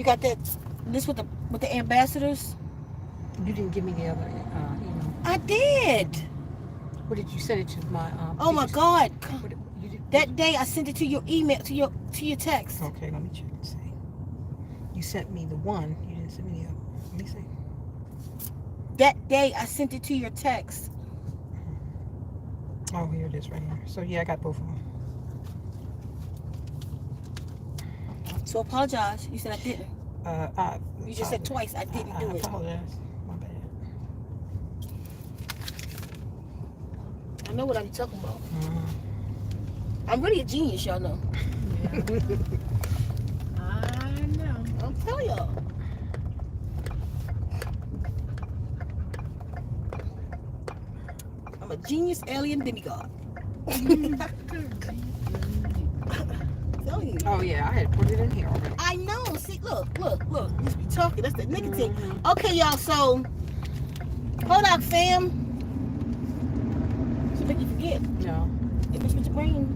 You got that this with the ambassadors? You didn't give me the other email. I did. What did you send it to my? Oh my God! Did, that day I sent it to your email, to your text. Okay, let me check and see. You sent me the one. You didn't send me the other. Let me see. That day I sent it to your text. Oh, here it is right here. So yeah, I got both of them. So apologize. You said I didn't. You just said twice I didn't do it. I apologize. My bad. I know what I'm talking about. I'm really a genius, y'all know. Yeah. I know. I'll tell y'all. I'm a genius alien demigod. Oh yeah, I had put it in here already. I know. See, look. You be talking. That's the nicotine. Okay, y'all. So, hold on, fam. So make you forget. No. It was with your brain.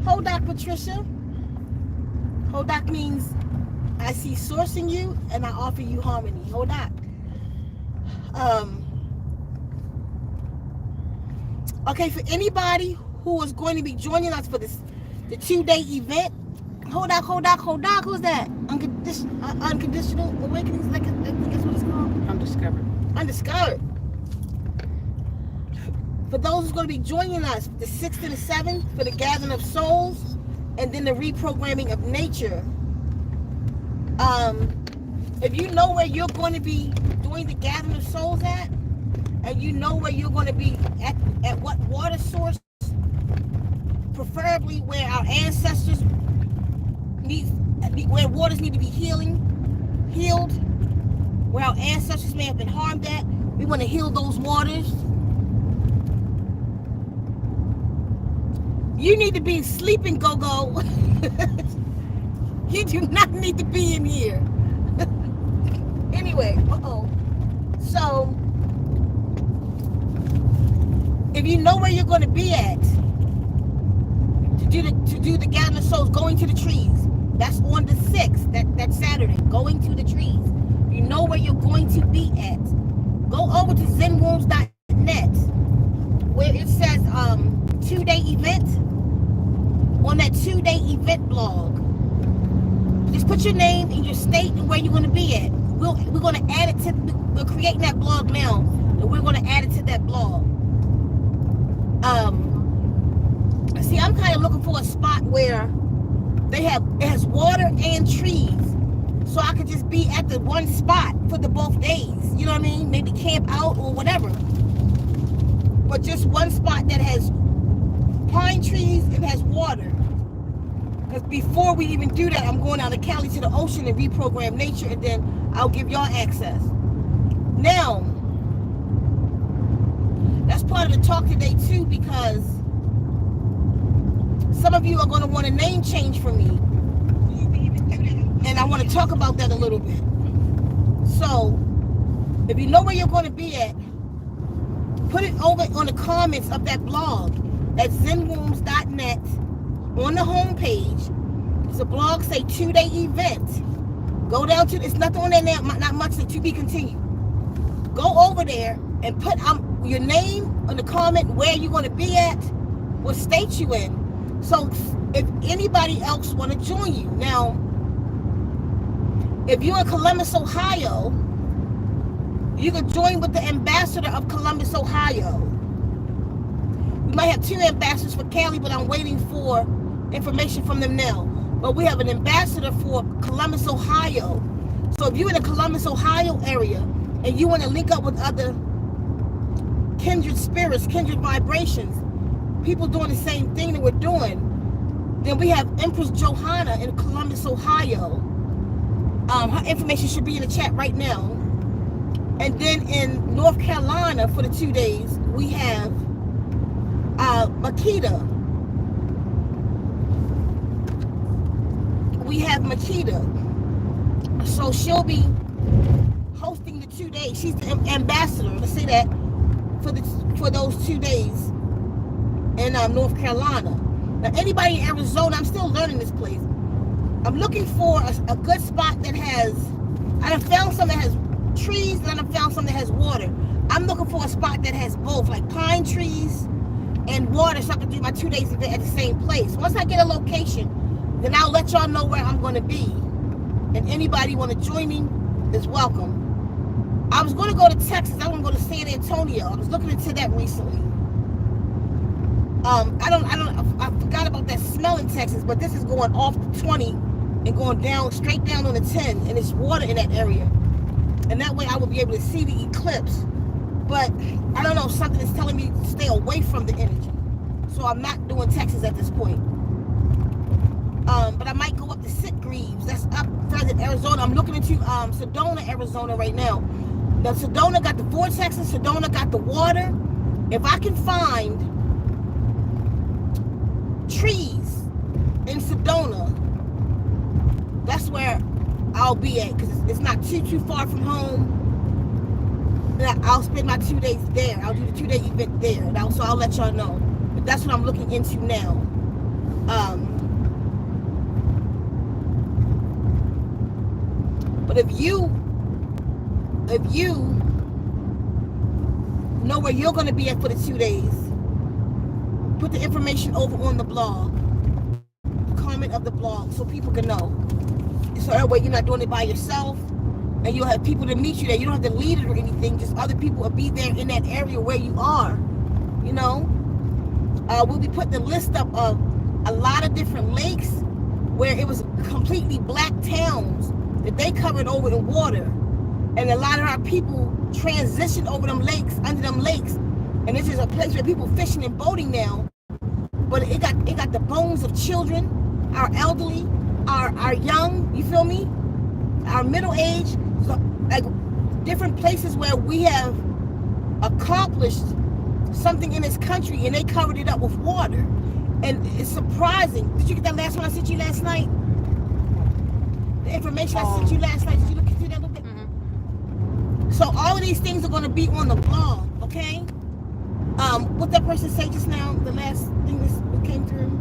Hodak, Patricia. Hodak means I see source in you and I offer you harmony. Hodak. Okay, for anybody who is going to be joining us for the 2-day event, Hodak, who's that? Unconditional Awakenings, I think that's what it's called. Undiscovered. For those who's going to be joining us, the 6th and the 7th for the Gathering of Souls, and then the Reprogramming of Nature. If you know where you're going to be doing the Gathering of Souls at, and you know where you're going to be at what water source, preferably where our ancestors where waters need to be healed, where our ancestors may have been harmed at, we want to heal those waters. You need to be sleeping, go-go. You do not need to be in here. Anyway, so if you know where you're going to be at to do the Gathering of Souls, going to the trees, that's on the 6th, that Saturday, going to the trees. You know where you're going to be at. Go over to ZenWombs.net where it says 2-day event. On that 2-day event blog, just put your name and your state and where you're going to be at. We're going to add it to. We're creating that blog now, and we're going to add it to that blog. See, I'm kind of looking for a spot where it has water and trees, so I could just be at the one spot for the both days. You know what I mean? Maybe camp out or whatever, but just one spot that has pine trees and has water. Because before we even do that, I'm going out of Cali to the ocean and reprogram nature, and then I'll give y'all access. Now, that's part of the talk today too, because some of you are going to want a name change for me, and I want to talk about that a little bit. So, if you know where you're going to be at, put it over on the comments of that blog at ZenWombs.net. On the home page, there's a blog say 2-day event. Go down to, it's nothing on there now, not much, to be continued. Go over there and put your name on the comment, where you're going to be at, what state you in. So if anybody else want to join you. Now, if you're in Columbus, Ohio, you can join with the ambassador of Columbus, Ohio. We might have 2 ambassadors for Cali, but I'm waiting for information from them now. But we have an ambassador for Columbus, Ohio. So if you're in the Columbus, Ohio area and you want to link up with other kindred spirits, kindred vibrations, people doing the same thing that we're doing, then we have Empress Johanna in Columbus, Ohio. Her information should be in the chat right now. And then in North Carolina for the 2 days, we have Makita. We have Makita. So she'll be hosting the 2 days. She's the ambassador, let's say that, for those 2 days in North Carolina. Now, anybody in Arizona, I'm still learning this place. I'm looking for a good spot that has, I done found some that has trees, and I done found some that has water. I'm looking for a spot that has both, like pine trees and water, so I can do my 2 days event at the same place. Once I get a location, then I'll let y'all know where I'm going to be. And anybody want to join me is welcome. I was going to go to Texas. I want to go to San Antonio. I was looking into that recently. I forgot about that smell in Texas, but this is going off the 20 and going down, straight down on the 10, and it's water in that area. And that way I will be able to see the eclipse. But I don't know, something is telling me to stay away from the energy. So I'm not doing Texas at this point. But I might go up to Sitgreaves. That's up further in Arizona. I'm looking into Sedona, Arizona right now. Now Sedona got the vortexes, Sedona got the water. If I can find trees in Sedona, that's where I'll be at, because it's not too far from home. And I'll spend my 2 days there. I'll do the 2-day event there. So I'll let y'all know. But that's what I'm looking into now. But if you know where you're going to be at for the 2 days, put the information over on the blog, comment of the blog, so people can know. So that way you're not doing it by yourself, and you'll have people to meet you there. You don't have to lead it or anything. Just other people will be there in that area where you are. You know, we'll be putting a list up of a lot of different lakes where it was completely black towns that they covered over in water, and a lot of our people transitioned over them lakes, under them lakes, and this is a place where people fishing and boating now. But it got the bones of children, our elderly, our young, you feel me, our middle age, so, like different places where we have accomplished something in this country, and they covered it up with water. And it's surprising. Did you get that last one I sent you last night? The information I sent you last night, did you look into that a little bit? Mm-hmm. So all of these things are going to be on the blog, okay? What that person said just now, the last thing that came through,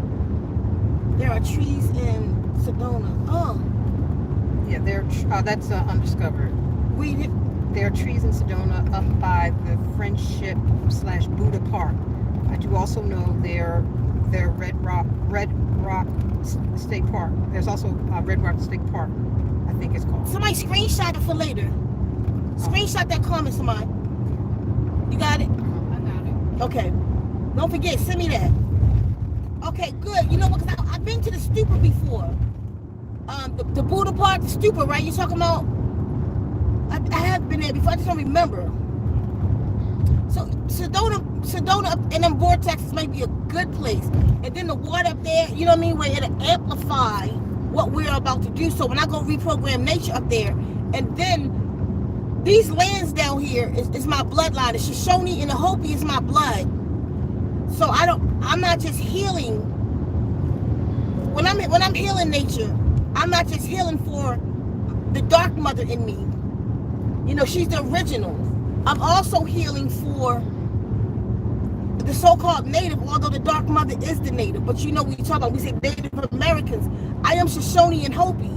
there are trees in Sedona. Oh. Yeah, that's undiscovered. There are trees in Sedona up by the Friendship/Buddha Park. I do also know they're Red Rock State Park. There's also Red Rock State Park, I think it's called. Somebody screenshot it for later. Screenshot that comment, somebody. You got it? I got it. Okay. Don't forget, send me that. Okay, good. You know what? Because I've been to the stupa before. The Buddha Park, the stupa, right? You're talking about? I have been there before. I just don't remember. So Sedona and them vortexes might be a good place. And then the water up there, you know what I mean, where it'll amplify what we're about to do. So when I go reprogram nature up there, and then these lands down here is my bloodline. The Shoshone and the Hopi is my blood. So I'm not just healing. When I'm healing nature, I'm not just healing for the dark mother in me. You know, she's the original. I'm also healing for the so-called native, although the dark mother is the native. But you know, we talk about, we say Native Americans. I am Shoshone and Hopi.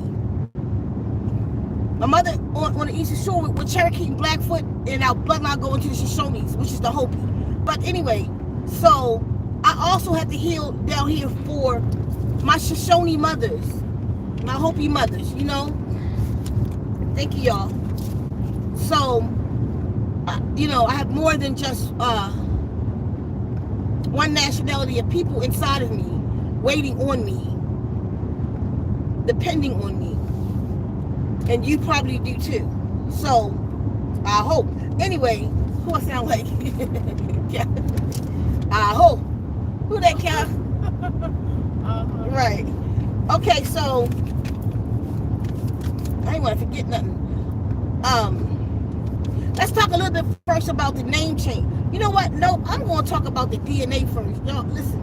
My mother on the Eastern Shore with Cherokee and Blackfoot, and our bloodline go into the Shoshones, which is the Hopi. But anyway, so I also have to heal down here for my Shoshone mothers, my Hopi mothers, you know. Thank you, y'all. So, you know, I have more than just one nationality of people inside of me, waiting on me, depending on me. And you probably do too. So, I hope. Anyway, who I sound like? I hope. Who that count? Right. Okay, so I ain't want to forget nothing. Let's talk a little bit first about the name change. You know what? No, I'm going to talk about the DNA first. Y'all, listen.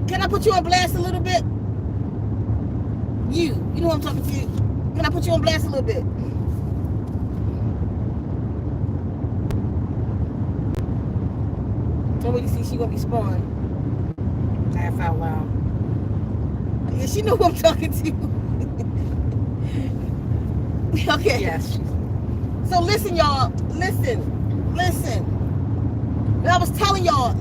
Can I put you on blast a little bit? You know what I'm talking to you. Can I put you on blast a little bit? Don't wait to see she gonna respond. Laugh out loud. Yeah, she knew who I'm talking to. Okay. Yes. So listen, y'all. Listen. And I was telling y'all,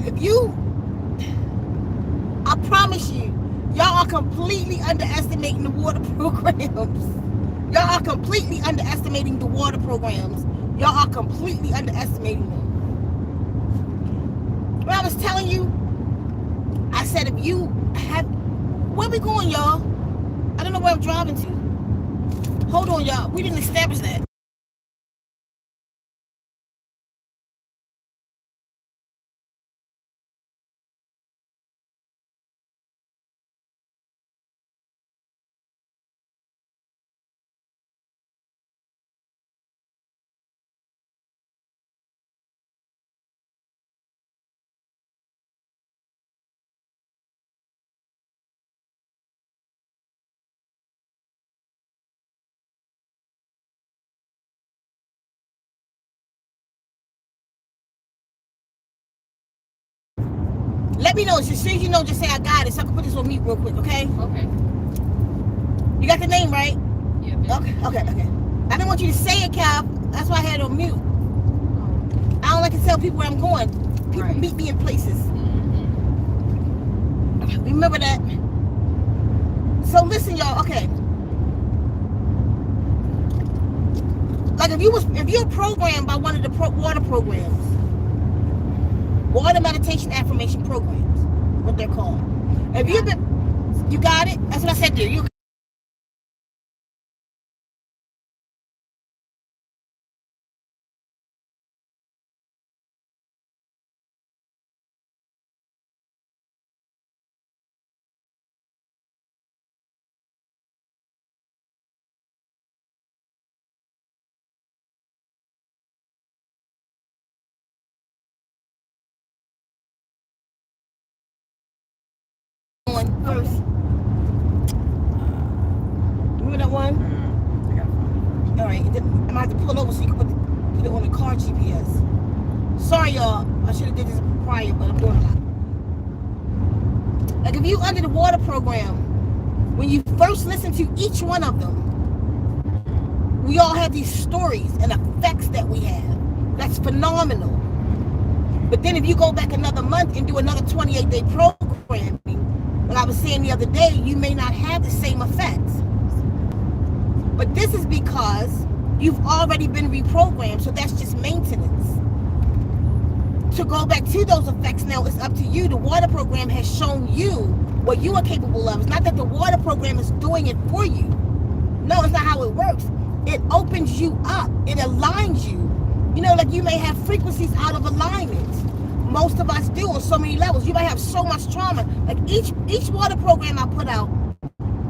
I promise you, y'all are completely underestimating the water programs. Y'all are completely underestimating the water programs. Y'all are completely underestimating them. When I was telling you, I said if you have, where we going, y'all? I don't know where I'm driving to. Hold on, y'all. We didn't establish that. Let me know. As soon as you know, just say I got it, so I can put this on mute real quick, okay? Okay. You got the name right? Yeah. Okay. I didn't want you to say it, Cal. That's why I had it on mute. I don't like to tell people where I'm going. People meet me in places. Mm-hmm. Remember that. So listen, y'all. Okay. Like if you're programmed by one of the water programs, water meditation affirmation programs, what they're called. If you've been, you got it. That's what I said there. You. First. Remember that one? All right. I'm gonna have to pull over so you can put it on the car GPS. Sorry, y'all. I should have did this prior, but I'm doing a lot. Like if you under the water program, when you first listen to each one of them, we all have these stories and effects that we have. That's phenomenal. But then if you go back another month and do another 28-day programming, like I was saying the other day, you may not have the same effects. But this is because you've already been reprogrammed, so that's just maintenance. To go back to those effects now, it's up to you. The water program has shown you what you are capable of. It's not that the water program is doing it for you. No, it's not how it works. It opens you up. It aligns you. You know, like you may have frequencies out of alignment. Most of us do on so many levels. You might have so much trauma. Like each water program I put out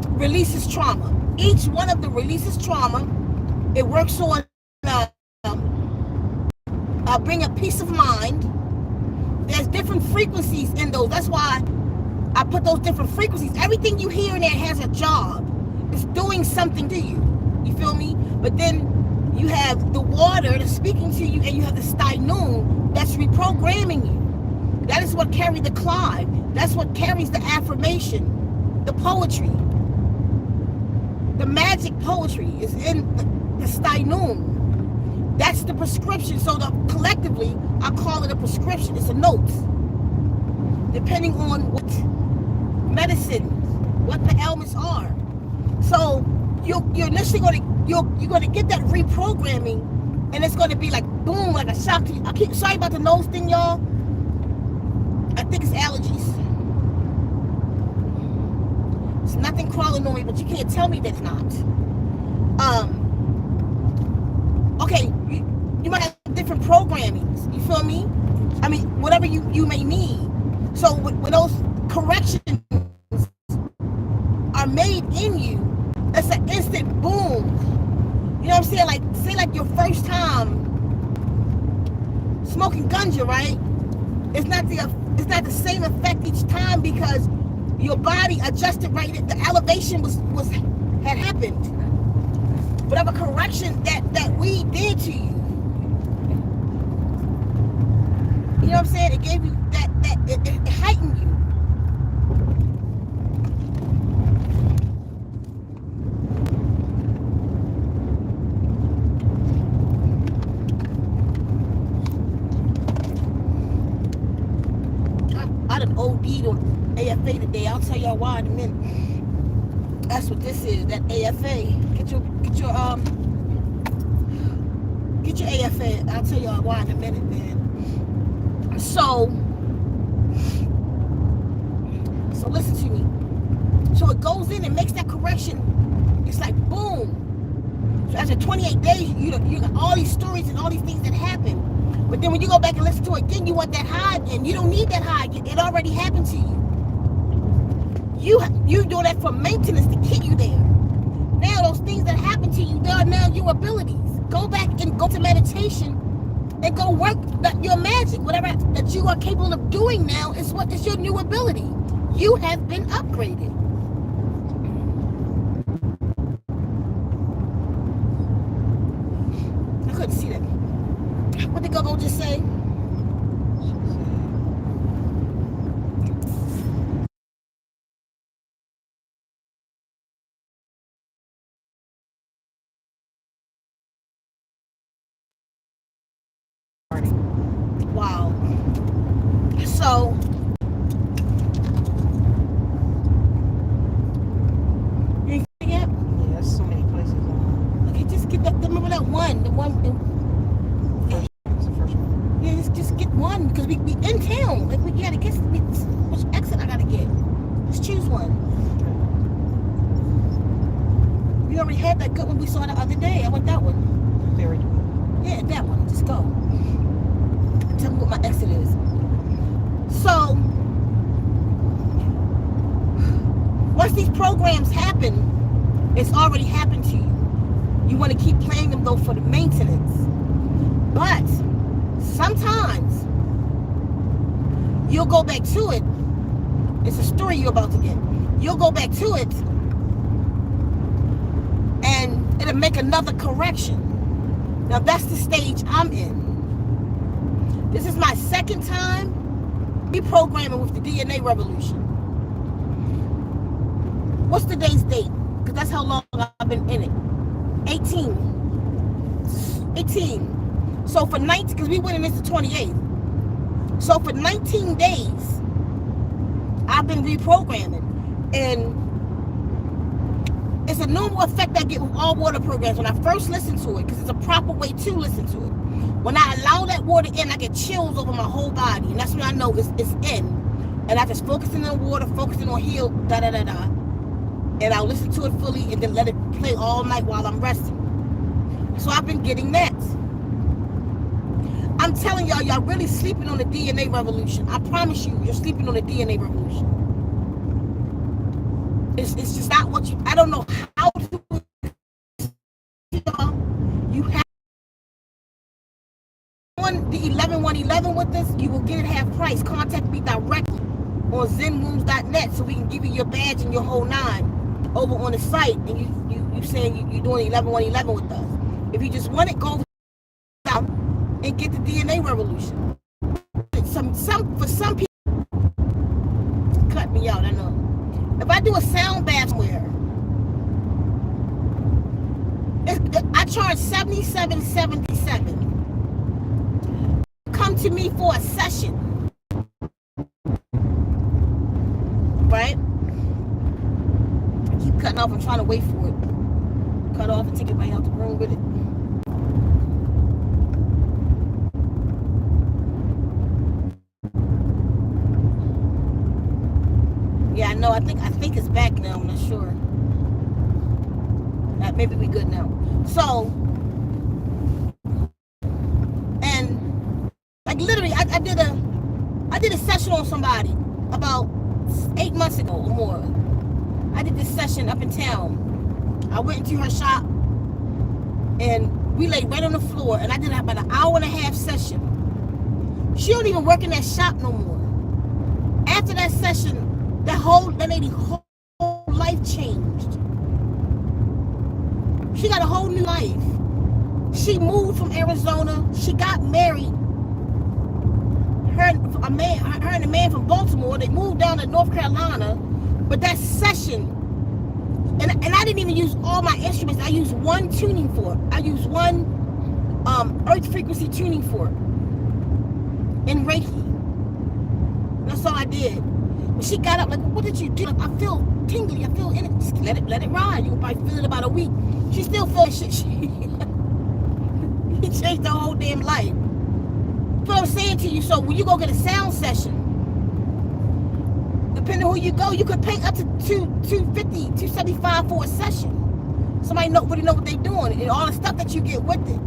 releases trauma. Each one of them releases trauma. It works on bring a peace of mind. There's different frequencies in those. That's why I put those different frequencies. Everything you hear in there has a job. It's doing something to you. You feel me? But then you have the water that's speaking to you, and you have the Steinun that's reprogramming you. That is what carries the climb. That's what carries the affirmation, the poetry. The magic poetry is in the Steinun. That's the prescription. So collectively, I call it a prescription. It's a note. Depending on what medicine, what the ailments are. So you're initially you're going to get that reprogramming, and it's going to be like boom, like a shock to you. Sorry about the nose thing, y'all. I think it's allergies. It's nothing crawling on me, but you can't tell me that it's not. Okay, you might have different programmings. You feel me? I mean, whatever you may need. So when those corrections are made in you, it's an instant boom. You know what I'm saying? Like, say like your first time smoking ganja, right? It's not the same effect each time because your body adjusted right. The elevation had happened. Whatever correction that we did to you. You know what I'm saying? It gave you it heightened you. AFA today. I'll tell y'all why in a minute. That's what this is, that AFA. Get your AFA. I'll tell y'all why in a minute, man. So listen to me. So it goes in and makes that correction. It's like boom. So after 28 days, you got all these stories and all these things that happen. But then when you go back and listen to it again, you want that high again. You don't need that high again. It already happened to you. You doing that for maintenance to keep you there. Now those things that happen to you, they are now your abilities. Go back and go to meditation and go work your magic. Whatever that you are capable of doing now is your new ability. You have been upgraded. I couldn't see that. What did Gogo just say? Wow. So you ain't yet? Yeah, there's so many places. Okay, just get that. Remember that one, the one. That's the first one. Yeah, just get one because we in town. Like we gotta get which exit I gotta get. Just choose one. We already had that good one we saw the other day. I want that one. Very good. Yeah, that one. Just go. Tell me what my exit is. So, once these programs happen, it's already happened to you. You want to keep playing them though for the maintenance. But sometimes you'll go back to it. It's a story you're about to get. You'll go back to it and it'll make another correction. Now that's the stage I'm in. This is my second time reprogramming with the DNA revolution. What's today's date? Because that's how long I've been in it. 18. So for 19, because we went in this the 28th. So for 19 days, I've been reprogramming. And it's a normal effect I get with all water programs when I first listen to it, because it's a proper way to listen to it. When I allow that water in, I get chills over my whole body. And that's when I know it's in. And I just focusing on water, focusing on heal, da-da-da-da. And I'll listen to it fully and then let it play all night while I'm resting. So I've been getting that. I'm telling y'all really sleeping on the DNA revolution. I promise you, you're sleeping on the DNA revolution. It's just not what you, I don't know how to, you have on the 11111 with us, you will get it half price. Contact me directly on ZenWombs.net so we can give you your badge and your whole nine over on the site. And you saying you're doing 11111 with us. If you just want it, go out and get the DNA revolution. For some people, cut me out, I know. If I do a sound bath somewhere, I charge $77.77. Come to me for a session, right? I keep cutting off. I'm trying to wait for it. Cut off and take it right out the room with it. Yeah, I know. I think it's back now. I'm not sure. Maybe we good now. So, and like literally, I did a session on somebody about 8 months ago or more. I did this session up in town. I went into her shop and we laid right on the floor, and I did about an hour and a half session. She don't even work in that shop no more. After that session, that lady's whole life changed. She got a whole new life. She moved from Arizona. She got married. Her and a man from Baltimore, they moved down to North Carolina. But that session, and I didn't even use all my instruments. I used one tuning fork. I used one earth frequency tuning fork in Reiki. That's all I did. She got up like, what did you do? Like, I feel tingly, I feel in it. Just let it ride. You can probably feel it about a week. She still feels shit. He changed her whole damn life. That's what I'm saying to you. So when you go get a sound session, depending on who you go, you could pay up to $250, $275 for a session. Somebody really know what they're doing and all the stuff that you get with it.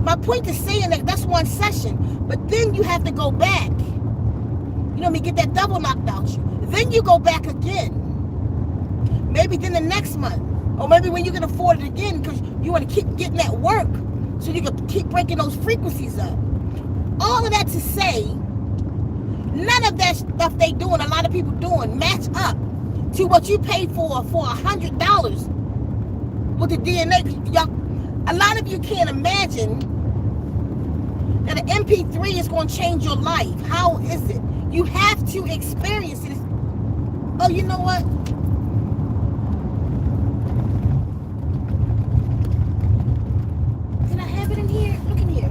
My point is saying that that's one session, but then you have to go back. You know what I mean? Get that double knocked out you. Then you go back again. Maybe then the next month. Or maybe when you can afford it again because you want to keep getting that work so you can keep breaking those frequencies up. All of that to say, none of that stuff they doing, a lot of people doing, match up to what you paid for $100 with the DNA. Y'all, a lot of you can't imagine that an MP3 is going to change your life. How is it? You have to experience it. Oh, you know what? Did I have it in here? Look in here.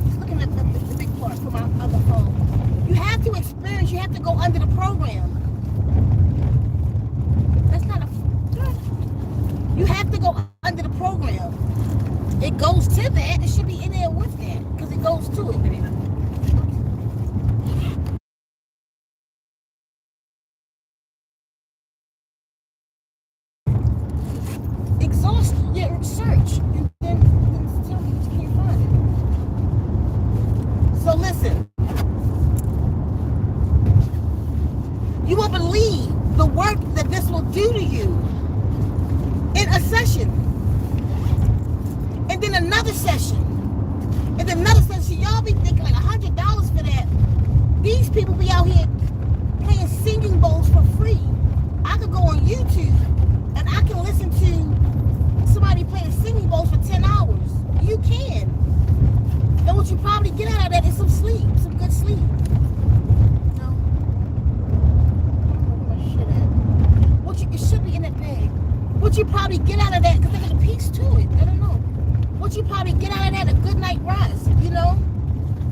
Just looking at the big part from my other phone. You have to experience. You have to go under the program. That's not a... You have to go under the program. It goes to that. It should be in there with that because it goes to it. Exhaust your search and then tell me you can't find it. So listen. You will believe the work that this will do to you in a session. And then another session. And then another session. Y'all be thinking like $100 for that. These people be out here playing singing bowls for free. I could go on YouTube and I can listen to somebody playing singing bowls for 10 hours. You can. And what you probably get out of that is some sleep, some good sleep. No. Where my shit at? It should be in that bag. What you probably get out of that, because there's a piece to it. I don't know. What you probably get out of that, a good night rest, you know?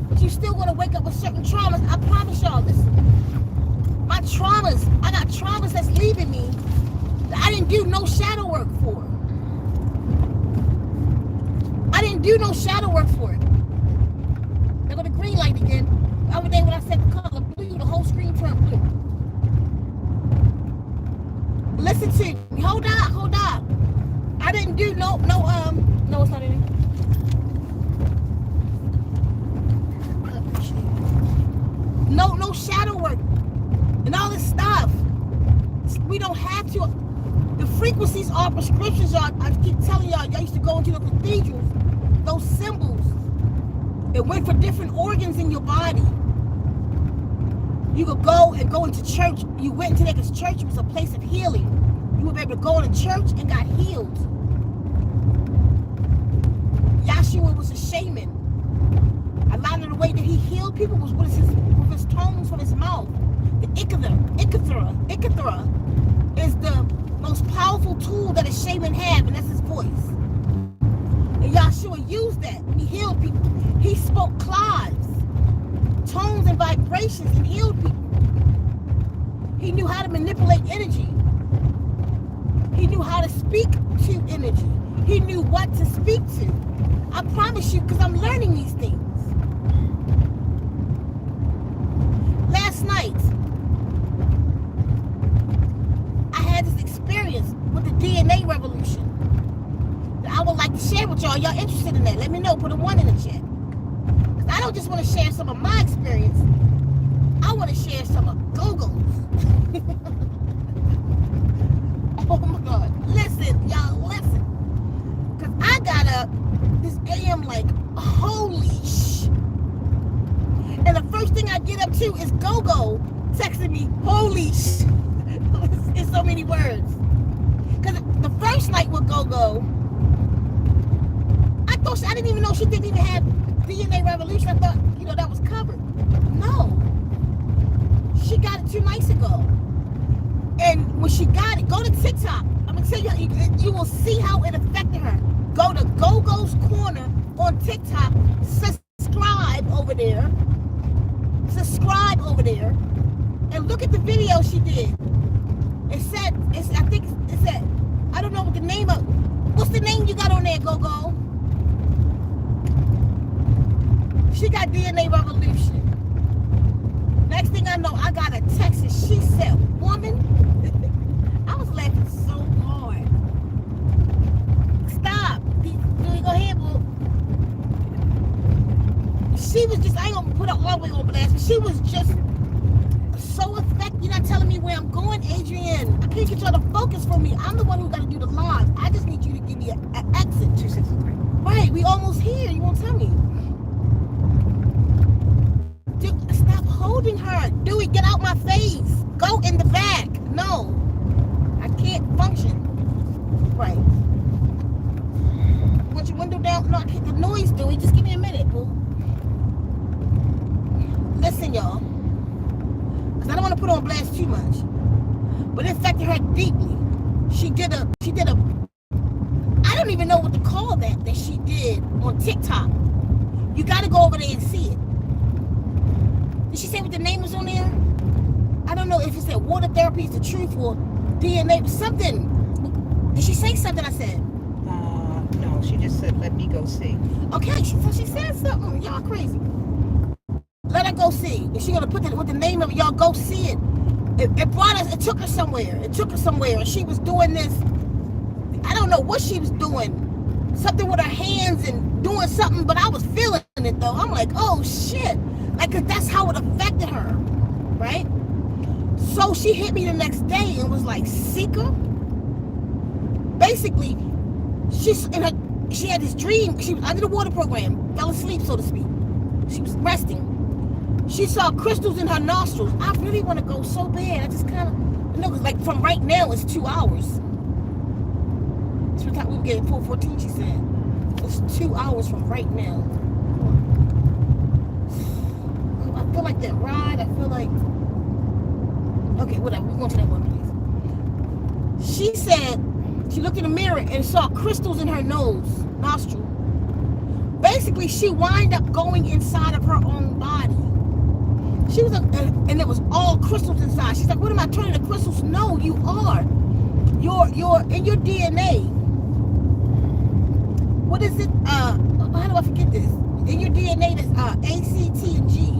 But you still want to wake up with certain traumas. I promise y'all, listen. My traumas, I got traumas that's leaving me that I didn't do no shadow work for. I didn't do no shadow work for it. There go the green light again. The other day when I said the color blue, the whole screen turned blue. Listen to me. Hold on. I didn't do no, it's not in it. No shadow work and all this stuff. We don't have to. The frequencies are prescriptions, y'all. I keep telling y'all used to go into the cathedrals, those symbols. It went for different organs in your body. You could go into church. You went into there because church was a place of healing. You would be able to go into church and got healed. Yahshua was a shaman. A lot of the way that he healed people was with his tones from his mouth. The Ikathra is the most powerful tool that a shaman have, and that's his voice. And Yahshua used that when he healed people. He spoke clives, tones and vibrations, and healed people. He knew how to manipulate energy. He knew how to speak to energy. He knew what to speak to. I promise you, because I'm learning these things. Last night, I had this experience with the DNA revolution that I would like to share with y'all. Y'all interested in that? Let me know. Put a 1 in the chat. Because I don't just want to share some of my experience. I want to share some of Gogo's. Oh my God. Listen, y'all, listen. Because I got up this AM like, holy sh. And the first thing I get up to is Gogo texting me, holy sh. It's so many words. Because the first night with Gogo, I didn't even know she didn't even have DNA revolution. I thought, that was covered. No. She got it 2 nights ago. And when she got it, go to TikTok. I'm going to tell you, you will see how it affected her. Go to Gogo's Corner on TikTok. Subscribe over there. subscribe over there and look at the video she did. It said, I don't know what the name of, what's the name you got on there, Go-Go? She got DNA Revolution. Next thing I know, I got a text and she said, woman, I was laughing so hard. Stop. Go ahead, boo. She was just, I ain't gonna put her all the way on blast, but she was just so effective. You're not telling me where I'm going, Adrian. I can't get y'all to focus for me. I'm the one who got to do the live. I just need you to give me an exit. 263. Right, we almost here. You won't tell me. Dude, stop holding her. Dewey, get out my face. Go in the back. No, I can't function. Right. Want your window down? No, I can't. The noise, Dewey. Just give me a minute, boo. Listen, y'all. Because I don't want to put on blast too much. But it affected her deeply. She did a, I don't even know what to call that she did on TikTok. You got to go over there and see it. Did she say what the name was on there? I don't know if it said water therapy is the truth or DNA, something. Did she say something I said? No, she just said, let me go see. Okay, so she said something. Y'all crazy. Let her go see. If she gonna put that with the name of it, y'all go see it. It brought us, it took her somewhere. And she was doing this. I don't know what she was doing. Something with her hands and doing something, but I was feeling it though. I'm like, oh shit. Like, 'cause that's how it affected her, right? So she hit me the next day and was like, Ceka? Basically, she had this dream. She was under the water program, fell asleep, so to speak. She was resting. She saw crystals in her nostrils. I really want to go so bad. I just kind of, you know, like from right now, it's 2 hours. That's what time we were getting 4:14, she said. It's 2 hours from right now. I feel like that ride. I feel like, okay, whatever. We're going to that one, please. She said, she looked in the mirror and saw crystals in her nostril. Basically, she wound up going inside of her own body. She was, and it was all crystals inside. She's like, what am I turning to crystals? No, you are. You're in your DNA. What is it? How do I forget this? In your DNA, that's A, C, T, and G.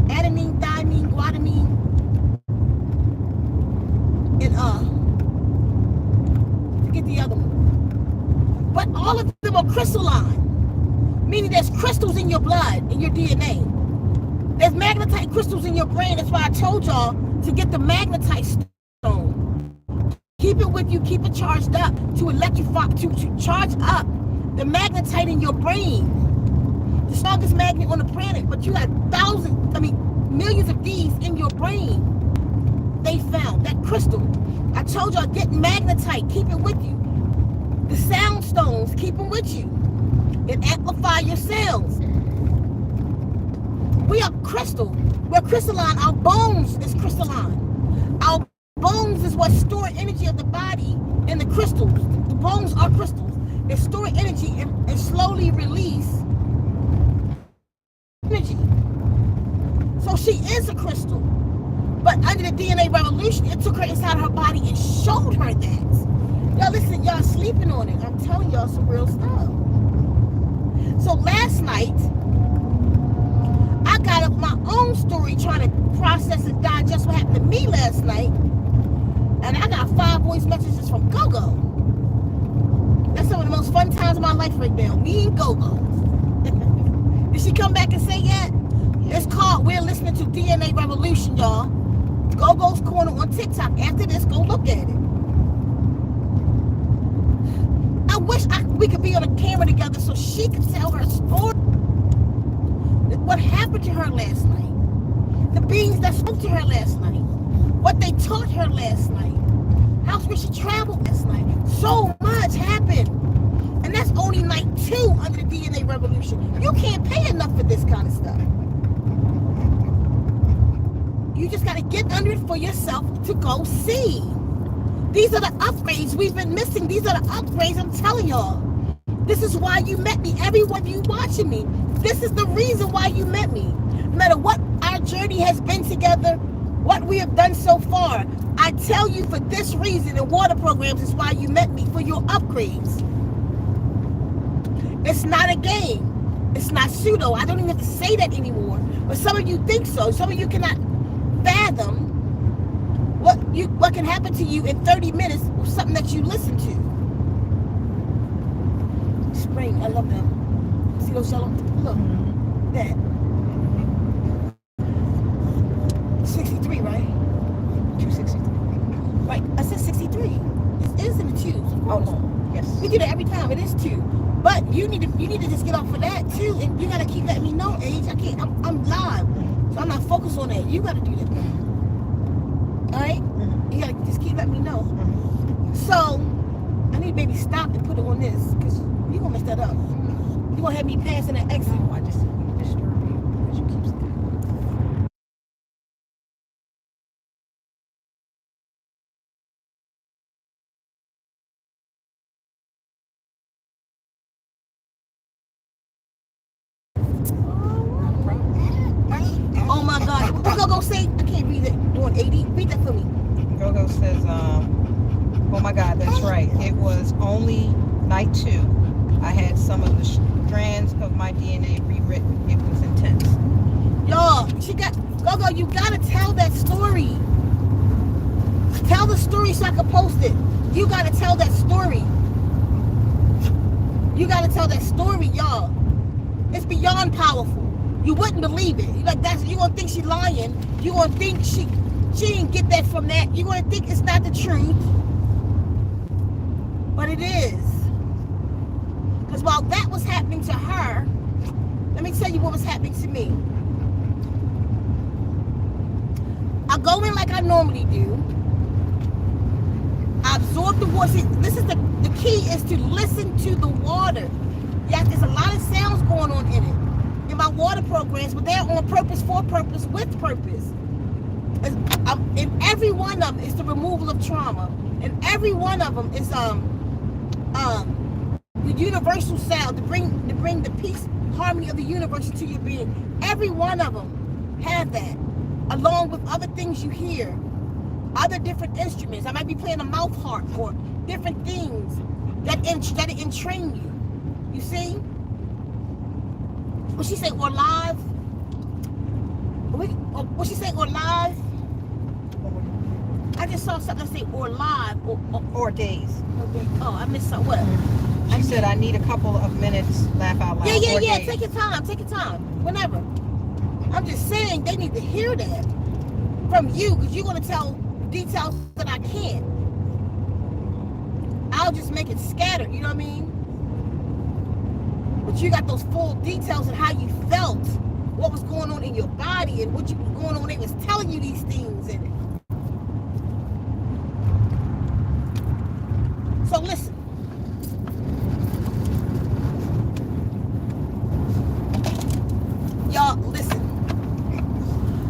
Adenine, thymine, guanine, and forget the other one. But all of them are crystalline, meaning there's crystals in your blood, in your DNA. There's magnetite crystals in your brain. That's why I told y'all to get the magnetite stone. Keep it with you, keep it charged up to electrify, to charge up the magnetite in your brain. The strongest magnet on the planet, but you have millions of these in your brain. They found that crystal. I told y'all, get magnetite, keep it with you. The sound stones, keep them with you. It amplify your cells. We are crystal. We're crystalline. Our bones is crystalline. Our bones is what store energy of the body and the crystals. The bones are crystals. They store energy and slowly release energy. So she is a crystal. But under the DNA revolution, it took her inside her body and showed her that. Y'all listen, y'all sleeping on it. I'm telling y'all some real stuff. So last night, I got up my own story trying to process and digest what happened to me last night. And I got 5 voice messages from Go-Go. That's some of the most fun times of my life right now. Me and Go-Go. Did she come back and say yet? It's called We're Listening to DNA Revolution, y'all. Go-Go's Corner on TikTok. After this, go look at it. I wish we could be on a camera together so she could tell her story. What happened to her last night. The beings that spoke to her last night. What they taught her last night. How she traveled last night. So much happened. And that's only night 2 under the DNA revolution. You can't pay enough for this kind of stuff. You just got to get under it for yourself to go see. These are the upgrades we've been missing. These are the upgrades I'm telling y'all. This is why you met me. Every one of you watching me. This is the reason why you met me. No matter what our journey has been together, what we have done so far. I tell you for this reason, and water programs is why you met me, for your upgrades. It's not a game. It's not pseudo. I don't even have to say that anymore. But some of you think so. Some of you cannot fathom what can happen to you in 30 minutes with something that you listen to. Spring, I love them. See those yellow? Look, that. 63, right? 263. Right, I said 63. It is in the twos, of course. Oh, yes. We do that every time. It is 2. But you need to just get off of that too, and you gotta keep letting me know, age. I can't. I'm live, so I'm not focused on that. You gotta do that. All right? You gotta just keep letting me know. So I need maybe stop and put it on this, because you gonna mess that up. You gonna have me passing that exit. No, I just disturb you because you keep saying. Oh my God! What Go say? I can't read it. Doing 80. Read that for me. Go says, oh my God, that's right. It was only night 2. I had some of the strands of my DNA rewritten. It was intense. Y'all, Go, you gotta tell that story. Tell the story so I can post it. You gotta tell that story. You gotta tell that story, y'all. It's beyond powerful. You wouldn't believe it. You gonna think she's lying. You gonna think she didn't get that from that. You gonna think it's not the truth. But it is. Because while that was happening to her, let me tell you what was happening to me. I go in like I normally do. I absorb the water. See, this is the key is to listen to the water. Yes, there's a lot of sounds going on in it. In my water programs, but they're on purpose, for purpose, with purpose. And every one of them is the removal of trauma. And every one of them is the universal sound to bring the peace, harmony of the universe into your being. Every one of them have that, along with other things you hear, other different instruments. I might be playing a mouth harp or different things that entrain you. You see? What she say, or live? What she say, or live? I just saw something that say, or live, or days. Oh, I missed something. What? She said, I need a couple of minutes, laugh out loud. Yeah. Days. Take your time. Whenever. I'm just saying they need to hear that from you, because you're going to tell details that I can't. I'll just make it scattered, you know what I mean? But you got those full details of how you felt, what was going on in your body, and what you was going on. They was telling you these things. And so listen. Y'all, listen.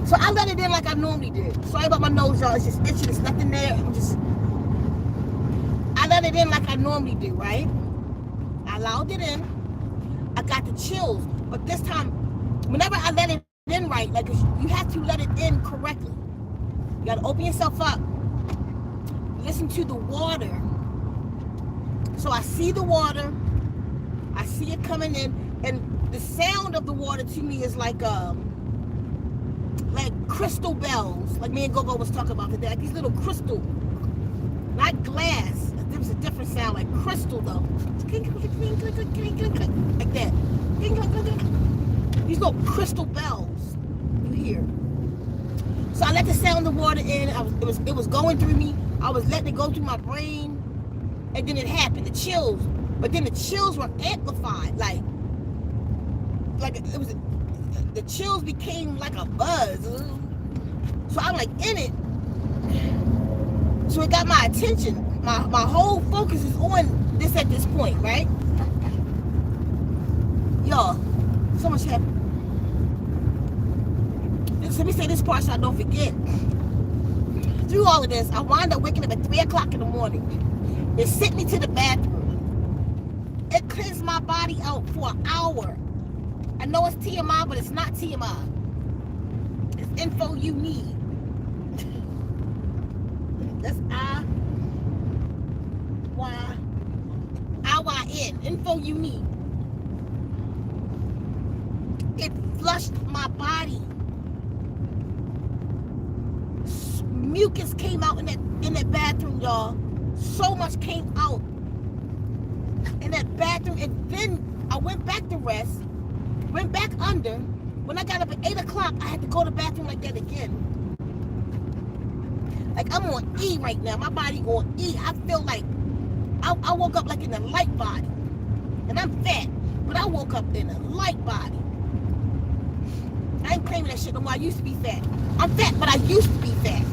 So I let it in like I normally did. Sorry about my nose, y'all. It's just itchy. There's nothing there. I let it in like I normally do, right? I allowed it in. I got the chills. But this time, whenever I let it in right, like you have to let it in correctly. You got to open yourself up. Listen to the water. So I see the water. I see it coming in. And the sound of the water to me is like crystal bells. Like me and Gogo was talking about today. Like these little crystal, not glass. There was a different sound, like crystal though. Like that. These little crystal bells you hear. So I let the sound of the water in. It was going through me. I was letting it go through my brain. And then it happened, the chills. But then the chills were amplified. Like it was, the chills became like a buzz. So I'm like in it. So it got my attention. My whole focus is on this at this point, right? Y'all, so much happened. Let me say this part so I don't forget. Through all of this, I wound up waking up at 3 o'clock in the morning. It sent me to the bathroom. It cleansed my body out for an hour. I know it's TMI, but it's not TMI. It's info you need. That's IYN. Info you need. It flushed my body. Mucus came out in that bathroom, y'all. So much came out in that bathroom, and then I went back to rest. Went back under. When I got up at 8 o'clock, I had to go to the bathroom like that again. Like I'm on E right now. My body on E. I feel like I woke up like in a light body. And I'm fat, but I woke up in a light body. I ain't claiming that shit no more. I used to be fat. I'm fat, but I used to be fat.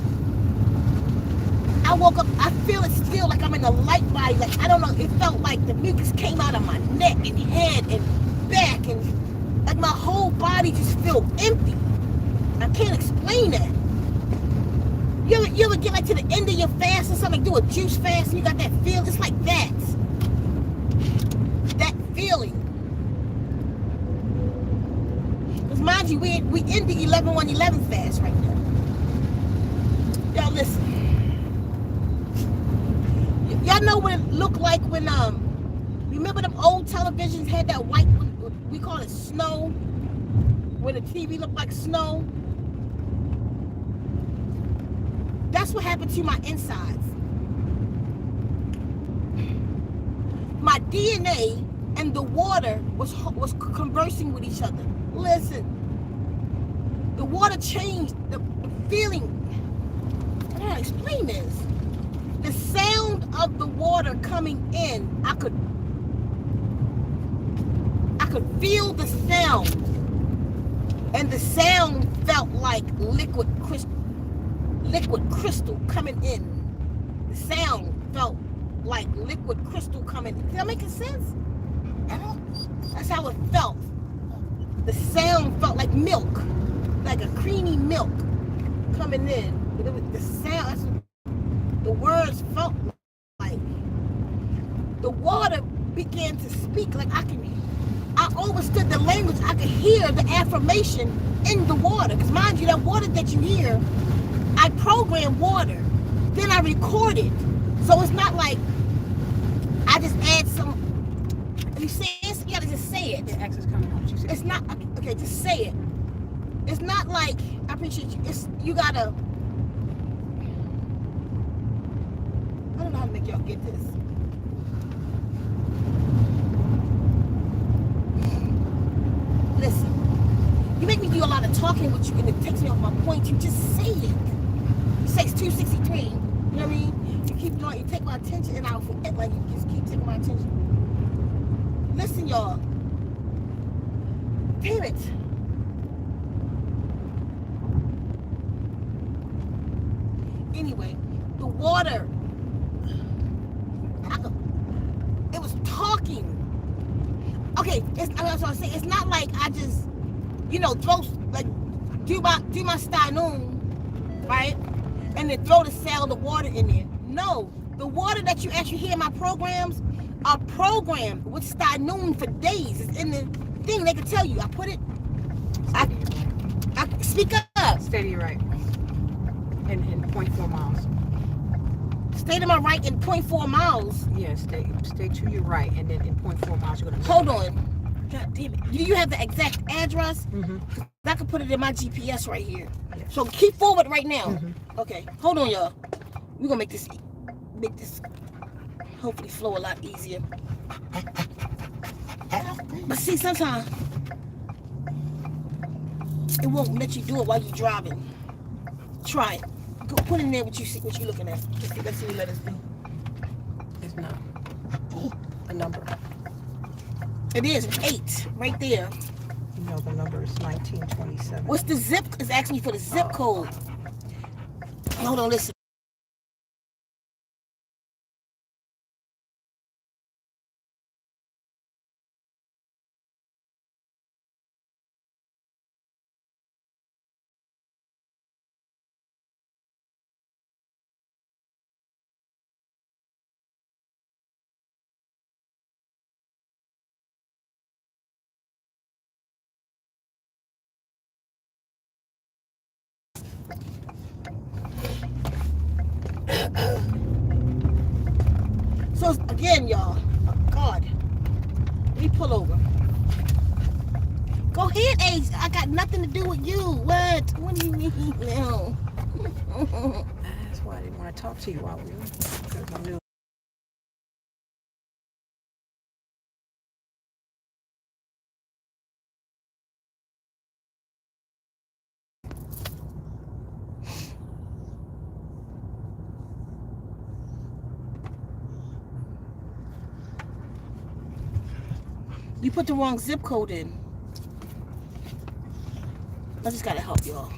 I woke up, I feel it still like I'm in a light body. Like, I don't know, it felt like the mucus came out of my neck and head and back, and like my whole body just felt empty. I can't explain that. You ever get like to the end of your fast or something, do a juice fast and you got that feel? It's like that. That feeling. Because mind you, we in the 11-1-11 fast right now. Y'all listen. Y'all know what it looked like when remember them old televisions had that white, we call it snow, when the TV looked like snow? That's what happened to my insides. My DNA and the water was conversing with each other. Listen, the water changed the feeling. I don't know how to explain this. The sound of the water coming in, I could feel the sound, and the sound felt like liquid crystal coming in. The sound felt like liquid crystal coming in. Does that make sense? That's how it felt. The sound felt like milk, like a creamy milk coming in. But it was the sound. The words felt like the water began to speak. Like I understood the language. I could hear the affirmation in the water. Because mind you, that water that you hear, I programmed water. Then I recorded. So it's not like I just add some. You say it, you gotta just say it. The X is coming out. It's not okay. Just say it. It's not like I appreciate you. It's you gotta. I don't know how to make y'all get this. Listen, you make me do a lot of talking with you, and it takes me off my point. You just say it. You say it's 263. You know what I mean? You keep going. You take my attention, and I'll forget. Like you just keep taking my attention. Listen, y'all. Damn it. Anyway, the water. It was talking. Okay, that's what I'm saying. It's not like I just, throw like do my stynoon, right, and then throw the sound of water in there. No, the water that you actually hear in my programs are programmed with stynoon for days. It's in the thing. They can tell you. I put it. I speak up. Stay to your right. In 0.4 miles. Stay to my right in 0.4 miles. Yeah, stay to your right, and then in 0.4 miles you're gonna. Hold on. God damn it. Do you have the exact address? Mm-hmm. I can put it in my GPS right here. Yes. So keep forward right now. Mm-hmm. Okay. Hold on, y'all. We're gonna make this hopefully flow a lot easier. But see, sometimes it won't let you do it while you're driving. Try it. Go put in there what you're looking at. Let's see what letters be. It's not a number. It is 8 right there. No, the number is 1927. What's the zip? It's asking me for the zip code. Hold on, listen. feels, again, y'all. Oh, God. Let me pull over. Go ahead, Ace. I got nothing to do with you. What? What do you mean now? That's why I didn't want to talk to you while we were. Because I knew. You put the wrong zip code in. I just gotta help y'all.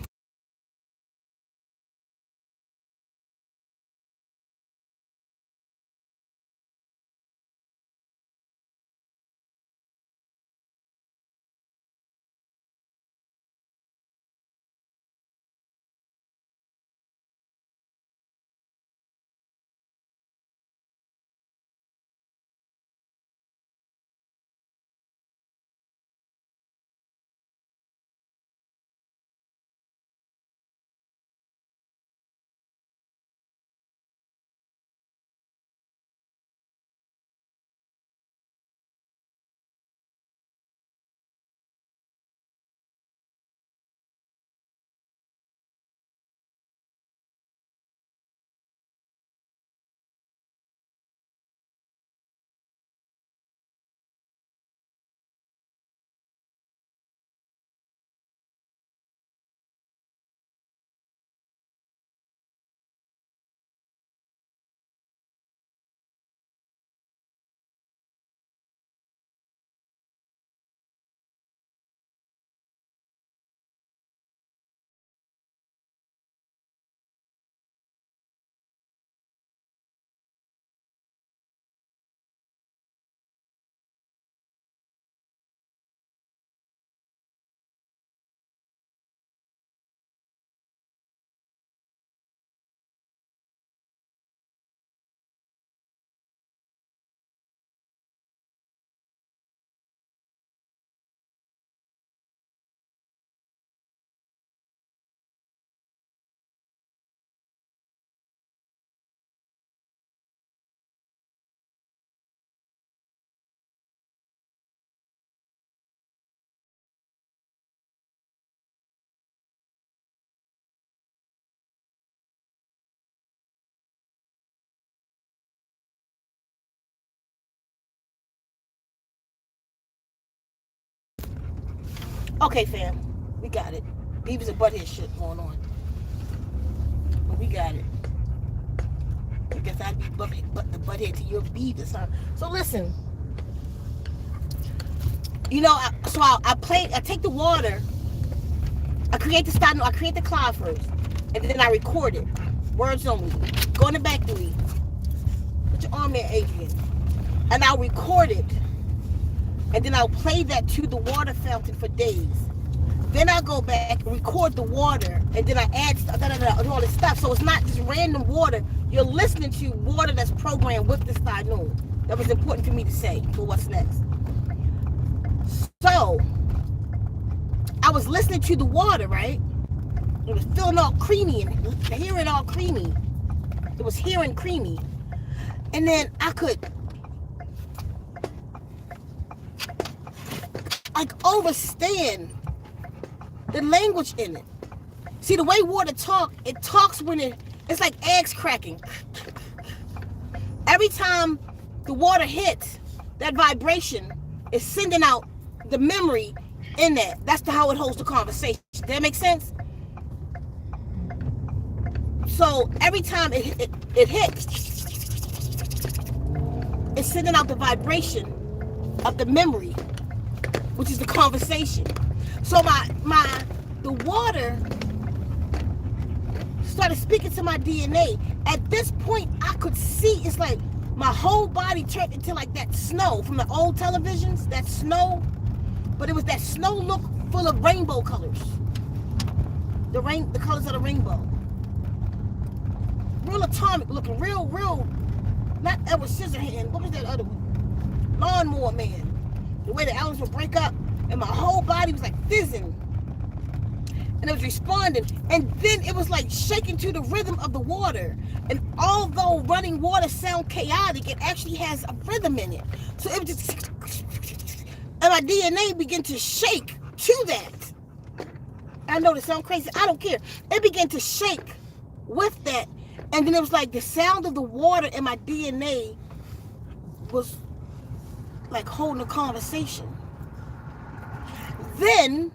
Okay, fam. We got it. Beavis and butthead shit going on. But we got it. I guess I'd be the butthead to your Beavis, huh? So listen. You know, I take the water. I create the style. I create the cloud first. And then I record it. Words only. Go in the back to me. Put your arm there, Adrian. And I'll record it. And then I'll play that to the water fountain for days. Then I'll go back and record the water, and then I add all this stuff. So it's not just random water. You're listening to water that's programmed with the style. That was important for me to say for what's next. So I was listening to the water, right? It was feeling all creamy and hearing all creamy. It was hearing creamy. And then I could understand the language in it. See, the way water talk, it talks when it's like eggs cracking. Every time the water hits, that vibration is sending out the memory in that. That's how it holds the conversation. Does that make sense? So every time it hits, it's sending out the vibration of the memory, which is the conversation. So the water started speaking to my DNA. At this point, I could see, it's like my whole body turned into like that snow from the old televisions, that snow, but it was that snow look full of rainbow colors. The colors of the rainbow. Real atomic looking, real, not Edward Scissorhands. What was that other one? Lawnmower Man. The way the atoms would break up, and my whole body was like fizzing. and it was responding. And then it was like shaking to the rhythm of the water. And although running water sound chaotic, it actually has a rhythm in it. So it was just, and my DNA began to shake to that. I know this sounds crazy. I don't care. It began to shake with that. And then it was like the sound of the water in my DNA was like holding a conversation. Then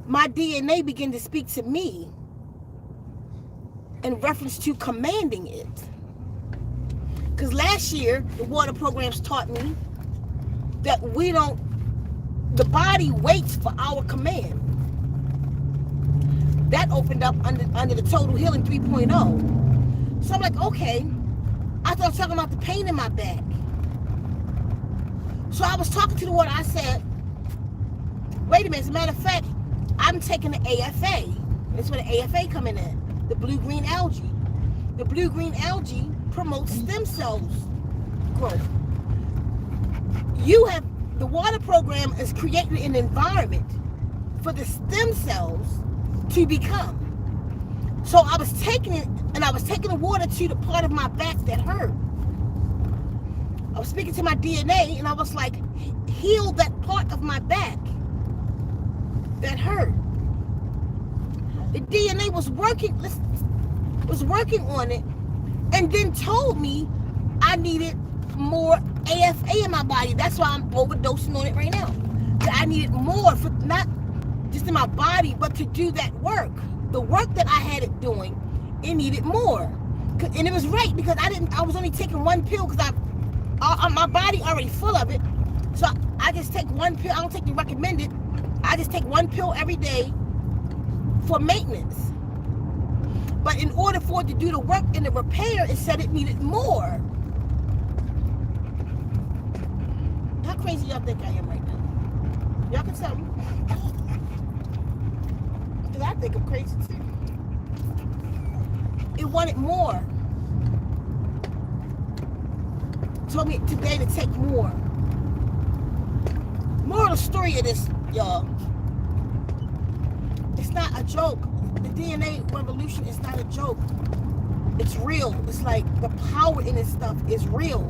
my DNA began to speak to me in reference to commanding it. Because last year, the water programs taught me that the body waits for our command. That opened up under the Total Healing 3.0. So I'm like, okay, I thought I was talking about the pain in my back. So I was talking to the water. I said, wait a minute, as a matter of fact, I'm taking the AFA. That's where the AFA coming in, the Blue Green Algae. The Blue Green Algae promotes stem cells growth. The water program is creating an environment for the stem cells to become. So I was taking it, and I was taking the water to the part of my back that hurt. I was speaking to my DNA, and I was like, heal that part of my back that hurt. The DNA was working on it, and then told me I needed more AFA in my body. That's why I'm overdosing on it right now. I needed more, for not just in my body, but to do that work. The work that I had it doing, it needed more. And it was right, because I was only taking one pill, because my body already full of it. So I just take one pill. I don't take the recommended. I just take one pill every day for maintenance. But in order for it to do the work and the repair, it said it needed more. How crazy y'all think I am right now? Y'all can tell me. Because I think I'm crazy too. It wanted more. Told me today to take more. Moral of the story of this, y'all. It's not a joke. The DNA revolution is not a joke. It's real. It's like the power in this stuff is real.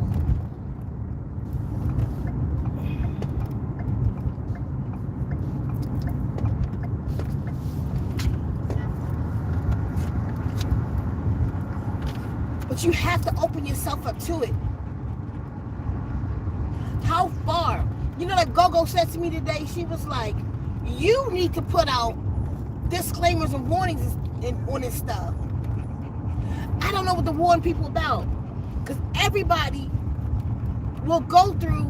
But you have to open yourself up to it. How far? You know, like Gogo said to me today, she was like, you need to put out disclaimers and warnings on this stuff. I don't know what to warn people about, because everybody will go through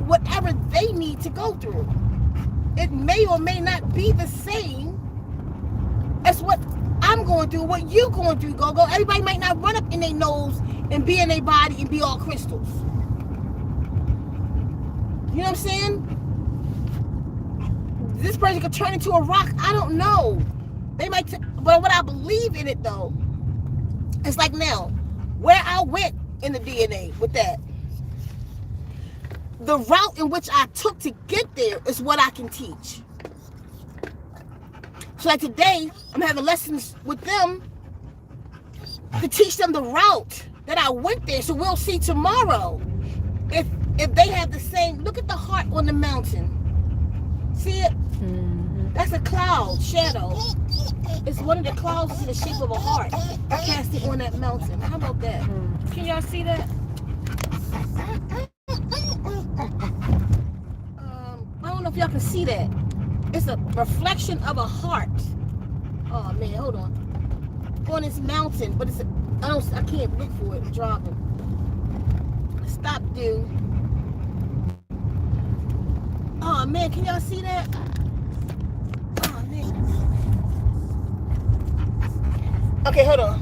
whatever they need to go through. It may or may not be the same as what I'm going through, what you going through, Gogo. Everybody might not run up in their nose and be in their body and be all crystals. You know what I'm saying? This person could turn into a rock. I don't know. They might, but what I believe in it though, it's like now, where I went in the DNA with that, the route in which I took to get there is what I can teach. So like today, I'm having lessons with them to teach them the route that I went there. So we'll see tomorrow if they have the same. Look at the heart on the mountain. See it? Mm-hmm. That's a cloud shadow. It's one of the clouds in the shape of a heart. I cast it on that mountain. How about that? Mm-hmm. Can y'all see that? I don't know if y'all can see that. It's a reflection of a heart. Oh man, hold on. On this mountain, but I can't look for it. I'm driving. Stop, dude. Oh man, can y'all see that? Oh man. Okay, hold on.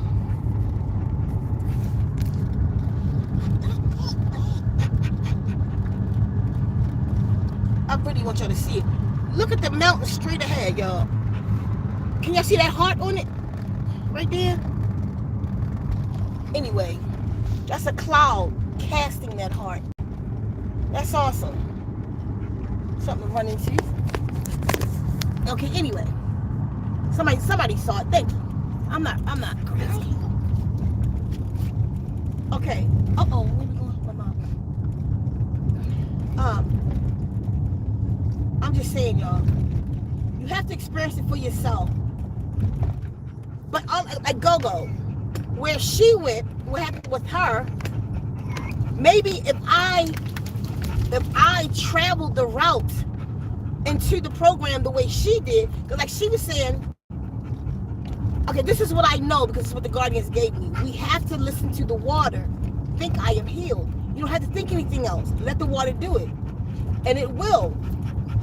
I really want y'all to see it. Look at the mountain straight ahead, y'all. Can y'all see that heart on it? Right there? Anyway, that's a cloud casting that heart. That's awesome. Something to run into. Okay, anyway. Somebody saw it. Thank you. I'm not crazy. Okay. Uh-oh, where we going with my mom? I'm just saying, y'all. You have to experience it for yourself. But like Go-Go, where she went, what happened with her, maybe if I traveled the route into the program the way she did, because like she was saying, okay, this is what I know because it's what the Guardians gave me. We have to listen to the water. Think I am healed. You don't have to think anything else. Let the water do it. And it will.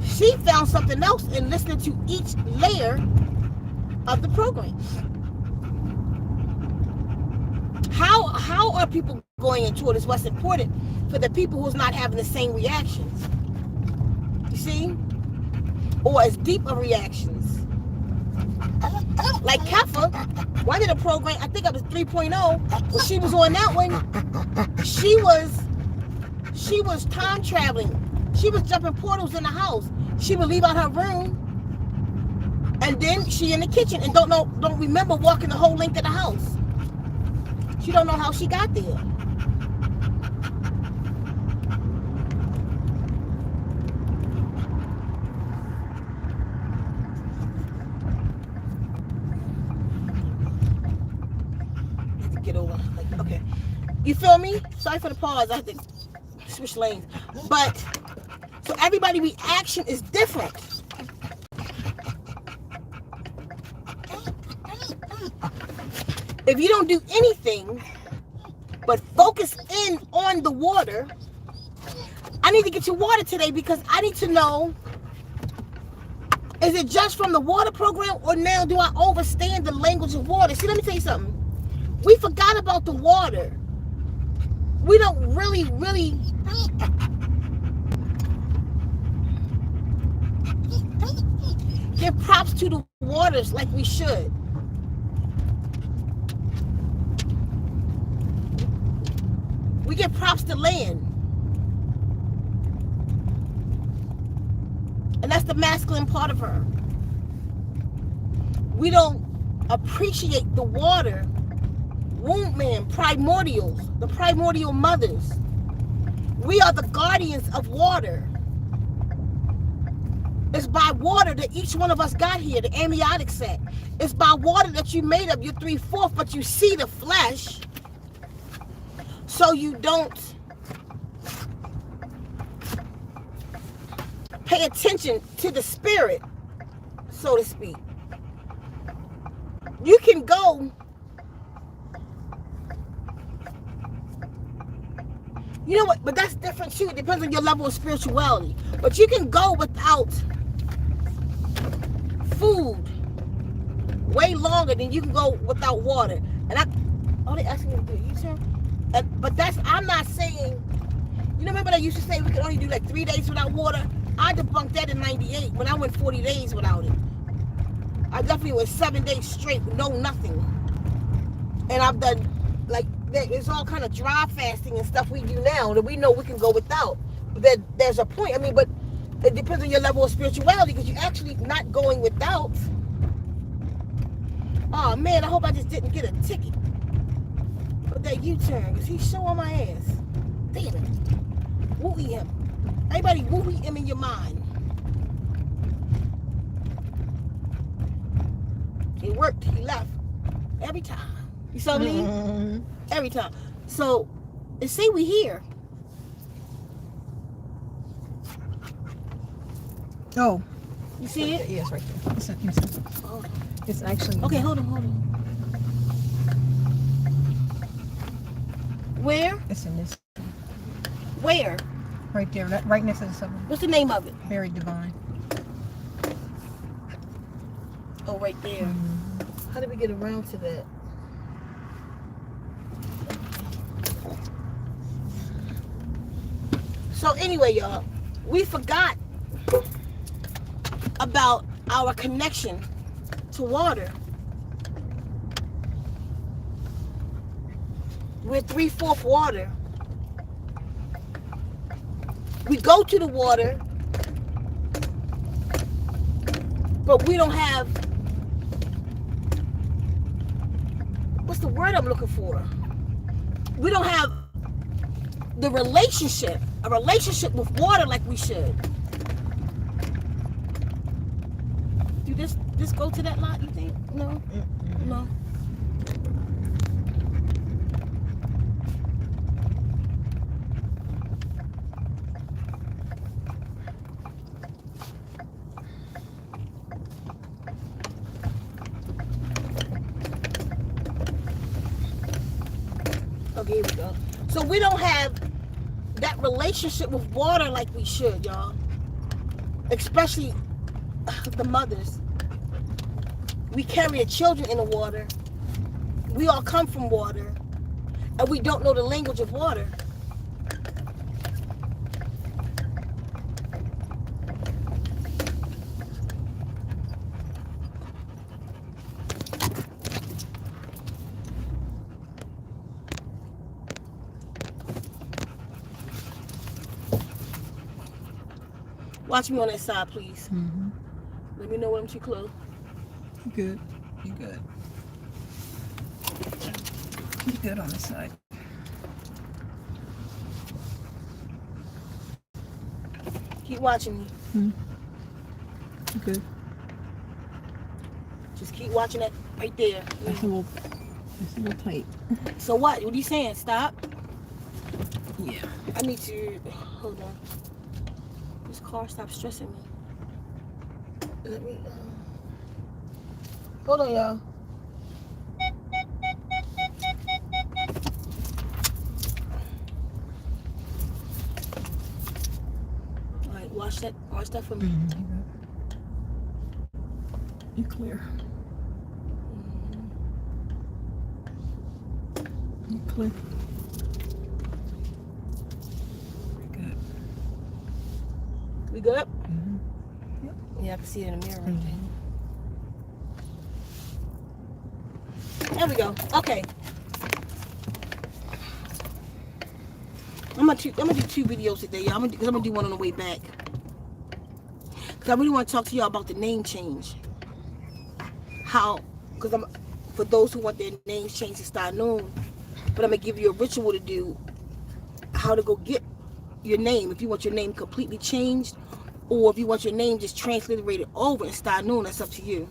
She found something else in listening to each layer of the program. How are people going into it is what's important for the people who's not having the same reactions. You see? Or as deep of reactions. Like Kefa, one of the program, I think it was 3.0, when she was on that one, she was time traveling. She was jumping portals in the house. She would leave out her room, and then she in the kitchen and don't remember walking the whole length of the house. She don't know how she got there. Get over. Like, okay. You feel me? Sorry for the pause. I had to switch lanes. But, so everybody's reaction is different. If you don't do anything but focus in on the water, I need to get you water today because I need to know, is it just from the water program or now do I understand the language of water? See, let me tell you something. We forgot about the water. We don't really give props to the waters like we should. We give props to land. And that's the masculine part of her. We don't appreciate the water. Womb man, primordials, the primordial mothers. We are the guardians of water. It's by water that each one of us got here, the amniotic sac. It's by water that you made up your 3/4, but you see the flesh, so you don't pay attention to the spirit, so to speak. You can go. You know what? But that's different too. It depends on your level of spirituality. But you can go without food way longer than you can go without water. And they asking me to do a U-turn. But I'm not saying. You know, remember they used to say we could only do like 3 days without water? I debunked that in '98 when I went 40 days without it. I definitely went 7 days straight with no nothing. And I've done like. It's all kind of dry fasting and stuff we do now that we know we can go without. But there's a point. I mean, but it depends on your level of spirituality because you're actually not going without. Oh man, I hope I just didn't get a ticket for that U-turn because he's showing my ass. Damn it. Wooey him. Everybody wooey him in your mind. It worked. He left. Every time. You saw me? Mm-hmm. Every time. So, let's say we here. Oh. You see it? Yes, right there. Oh. It's actually... Okay, hold on. Where? It's in this. Where? Right there. Right next to the subway. What's the name of it? Very divine. Oh, right there. Mm-hmm. How did we get around to that? So anyway, y'all, we forgot about our connection to water. We're 3/4 water. We go to the water, but we don't have, what's the word I'm looking for? We don't have a relationship with water like we should. Do this go to that lot, you think? No? No. Okay, here we go. So we don't have that relationship with water like we should, y'all. Especially the mothers. We carry the children in the water. We all come from water. And we don't know the language of water. Watch me on that side, please. Mm-hmm. Let me know when I'm too close. You good. You good. You good on this side. Keep watching me. Mm-hmm. You good. Just keep watching that right there. That's a little tight. So what? What are you saying? Stop? Yeah. I need to... Hold on. This car stopped stressing me. Let me... Hold on, y'all. Alright, watch that for me. Mm-hmm. You're clear. Mm-hmm. You're clear. Good. We good? Mm-hmm. Yep. Yeah, I can see it in the mirror right Mm-hmm. there. There we go. Okay. I'm gonna do 2 videos today, y'all. I'm gonna do one on the way back. Cause I really want to talk to y'all about the name change. How? Cause for those who want their names changed to start known, but I'm gonna give you a ritual to do. How to go get your name if you want your name completely changed, or if you want your name just transliterated over and start known. That's up to you.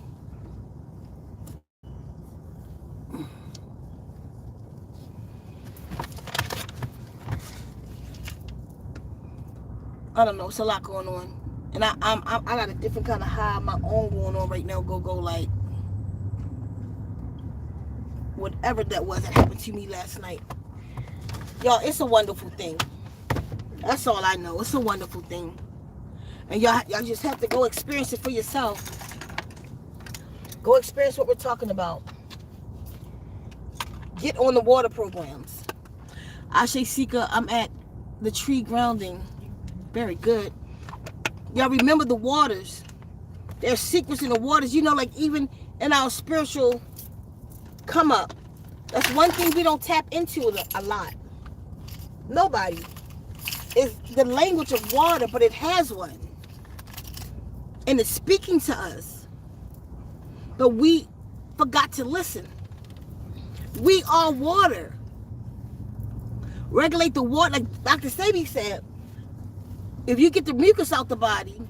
I don't know. It's a lot going on, and I got a different kind of high of my own going on right now. Go like whatever that was that happened to me last night, y'all. It's a wonderful thing. That's all I know. It's a wonderful thing, and y'all just have to go experience it for yourself. Go experience what we're talking about. Get on the water programs. Ashe Ceka, I'm at the tree grounding. Very good. Y'all remember the waters. There's secrets in the waters. You know, like even in our spiritual come up. That's one thing we don't tap into a lot. Nobody. Is the language of water, but it has one. And it's speaking to us. But we forgot to listen. We are water. Regulate the water, like Dr. Sebi said. If you get the mucus out the body,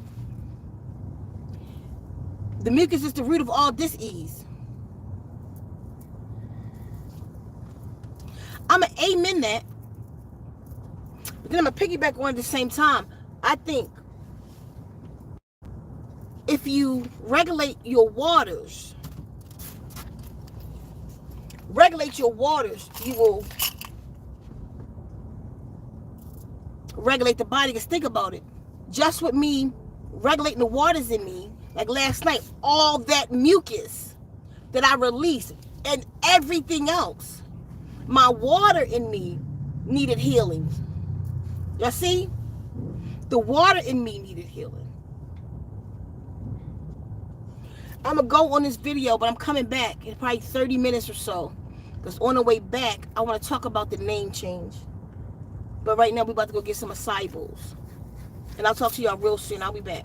the mucus is the root of all dis-ease. I'm going to amen that. But then I'm going to piggyback on at the same time. I think if you regulate your waters, you will regulate the body. Because think about it. Just with me regulating the waters in me, like last night, all that mucus that I released and everything else, my water in me needed healing. Y'all see? The water in me needed healing. I'm going to go on this video, but I'm coming back in probably 30 minutes or so. Because on the way back, I want to talk about the name change. But right now, we're about to go get some acai bowls. And I'll talk to y'all real soon. I'll be back.